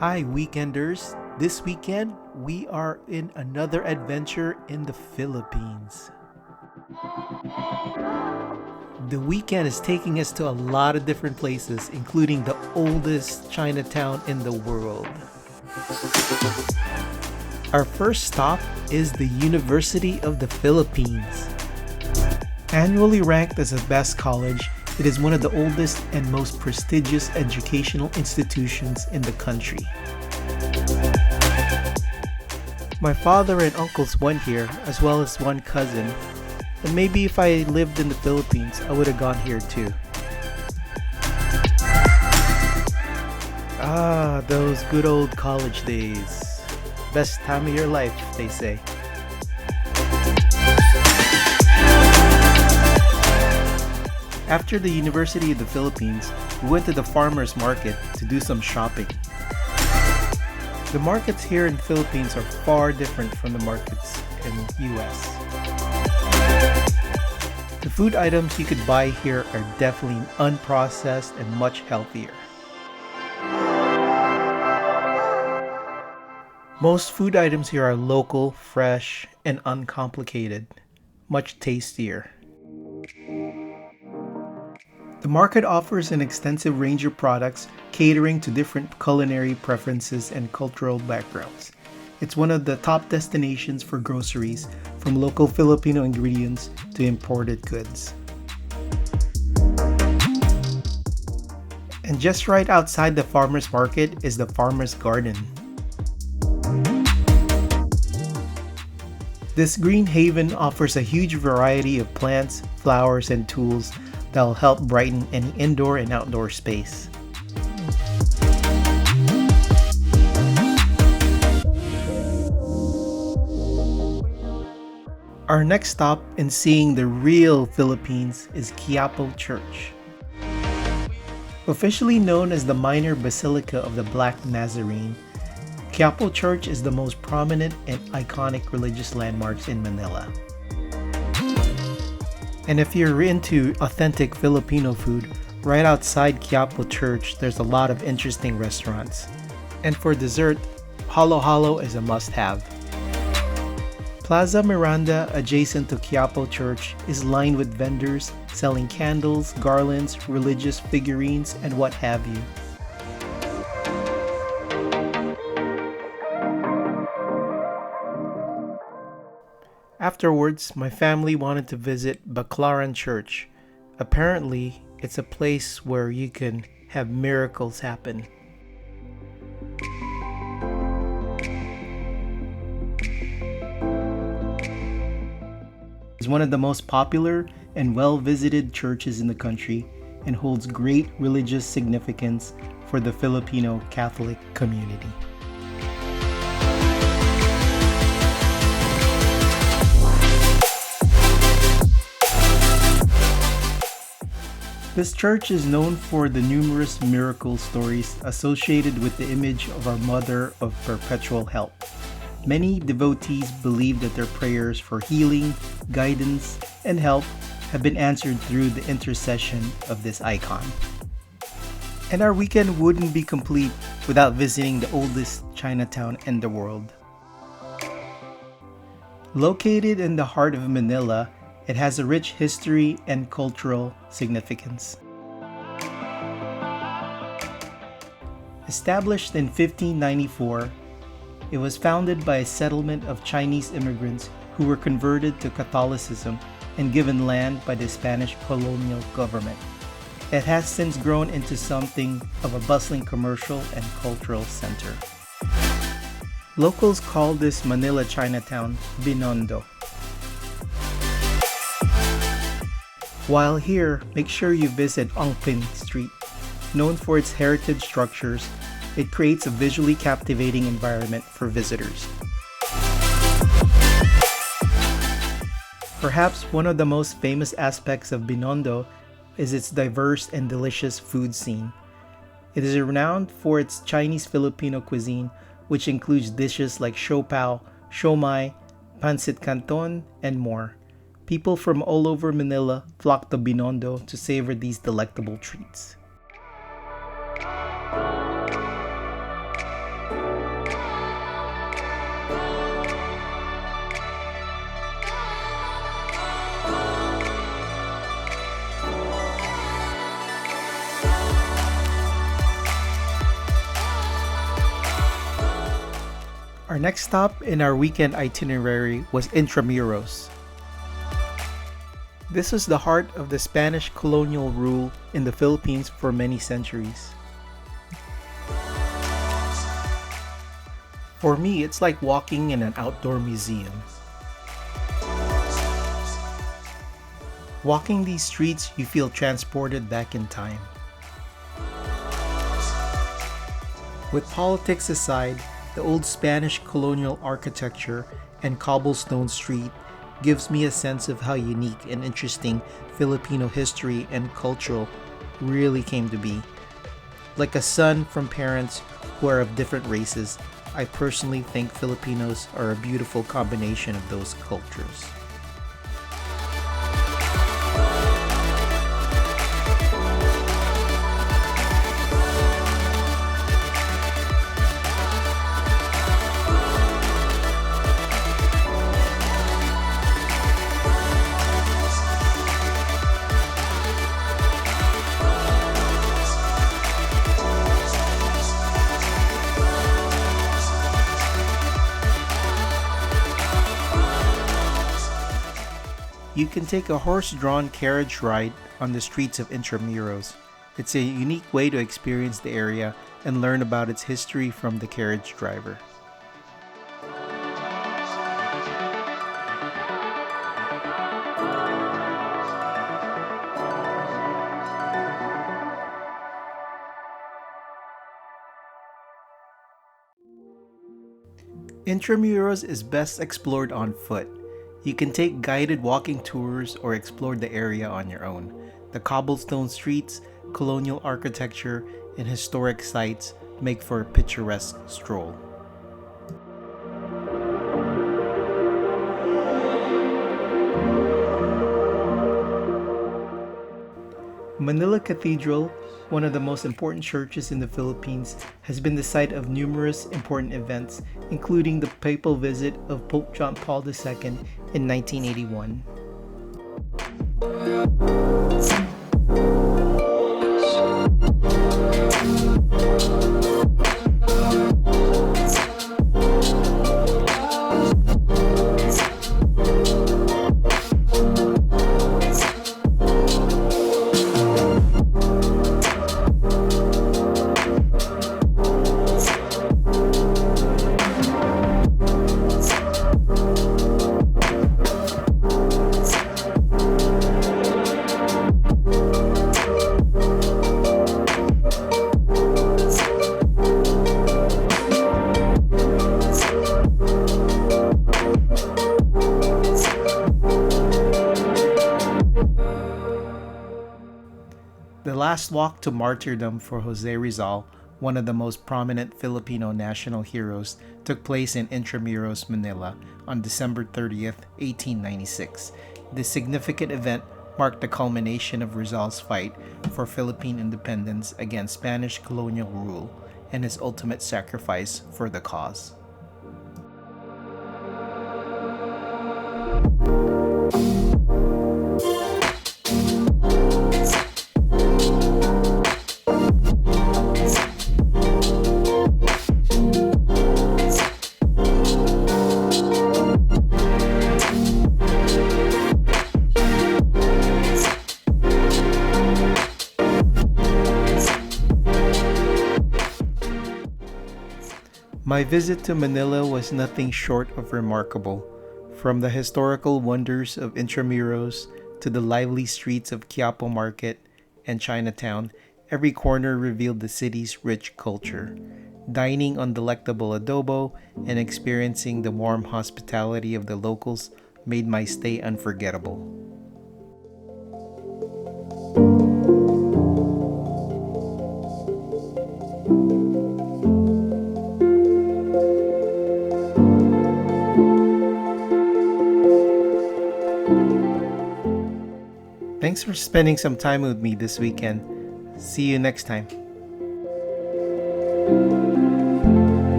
Hi, weekenders. This weekend, we are in another adventure in the Philippines. The weekend is taking us to a lot of different places, including the oldest Chinatown in the world. Our first stop is the University of the Philippines. Annually ranked as the best college, it is one of the oldest and most prestigious educational institutions in the country. My father and uncles went here, as well as one cousin, and maybe if I lived in the Philippines, I would have gone here too. Ah, those good old college days. Best time of your life, they say. After the University of the Philippines, we went to the farmers market to do some shopping. The markets here in the Philippines are far different from the markets in the US. The food items you could buy here are definitely unprocessed and much healthier. Most food items here are local, fresh, and uncomplicated, much tastier. The market offers an extensive range of products catering to different culinary preferences and cultural backgrounds. It's one of the top destinations for groceries, from local Filipino ingredients to imported goods. And just right outside the farmers market is the farmers garden. This green haven offers a huge variety of plants, flowers, and tools that will help brighten any indoor and outdoor space. Our next stop in seeing the real Philippines is Quiapo Church. Officially known as the Minor Basilica of the Black Nazarene, Quiapo Church is the most prominent and iconic religious landmarks in Manila. And if you're into authentic Filipino food, right outside Quiapo Church, there's a lot of interesting restaurants. And for dessert, halo-halo is a must-have. Plaza Miranda, adjacent to Quiapo Church, is lined with vendors selling candles, garlands, religious figurines, and what have you. Afterwards, my family wanted to visit Baclaran Church. Apparently, it's a place where you can have miracles happen. It's one of the most popular and well-visited churches in the country and holds great religious significance for the Filipino Catholic community. This church is known for the numerous miracle stories associated with the image of our Mother of Perpetual Help. Many devotees believe that their prayers for healing, guidance, and help have been answered through the intercession of this icon. And our weekend wouldn't be complete without visiting the oldest Chinatown in the world. Located in the heart of Manila, it has a rich history and cultural significance. Established in 1594, it was founded by a settlement of Chinese immigrants who were converted to Catholicism and given land by the Spanish colonial government. It has since grown into something of a bustling commercial and cultural center. Locals call this Manila Chinatown Binondo. While here, make sure you visit Ongpin Street. Known for its heritage structures, it creates a visually captivating environment for visitors. Perhaps one of the most famous aspects of Binondo is its diverse and delicious food scene. It is renowned for its Chinese-Filipino cuisine, which includes dishes like siopao, siomai, pancit canton, and more. People from all over Manila flock to Binondo to savor these delectable treats. Our next stop in our weekend itinerary was Intramuros. This was the heart of the Spanish colonial rule in the Philippines for many centuries. For me, it's like walking in an outdoor museum. Walking these streets, you feel transported back in time. With politics aside, the old Spanish colonial architecture and cobblestone street gives me a sense of how unique and interesting Filipino history and culture really came to be. Like a son from parents who are of different races, I personally think Filipinos are a beautiful combination of those cultures. You can take a horse-drawn carriage ride on the streets of Intramuros. It's a unique way to experience the area and learn about its history from the carriage driver. Intramuros is best explored on foot. You can take guided walking tours or explore the area on your own. The cobblestone streets, colonial architecture, and historic sites make for a picturesque stroll. Manila Cathedral, one of the most important churches in the Philippines, has been the site of numerous important events, including the papal visit of Pope John Paul II in 1981. The last walk to martyrdom for Jose Rizal, one of the most prominent Filipino national heroes, took place in Intramuros, Manila on December 30th, 1896. This significant event marked the culmination of Rizal's fight for Philippine independence against Spanish colonial rule and his ultimate sacrifice for the cause. My visit to Manila was nothing short of remarkable. From the historical wonders of Intramuros to the lively streets of Quiapo Market and Chinatown, every corner revealed the city's rich culture. Dining on delectable adobo and experiencing the warm hospitality of the locals made my stay unforgettable. Thanks for spending some time with me this weekend. See you next time.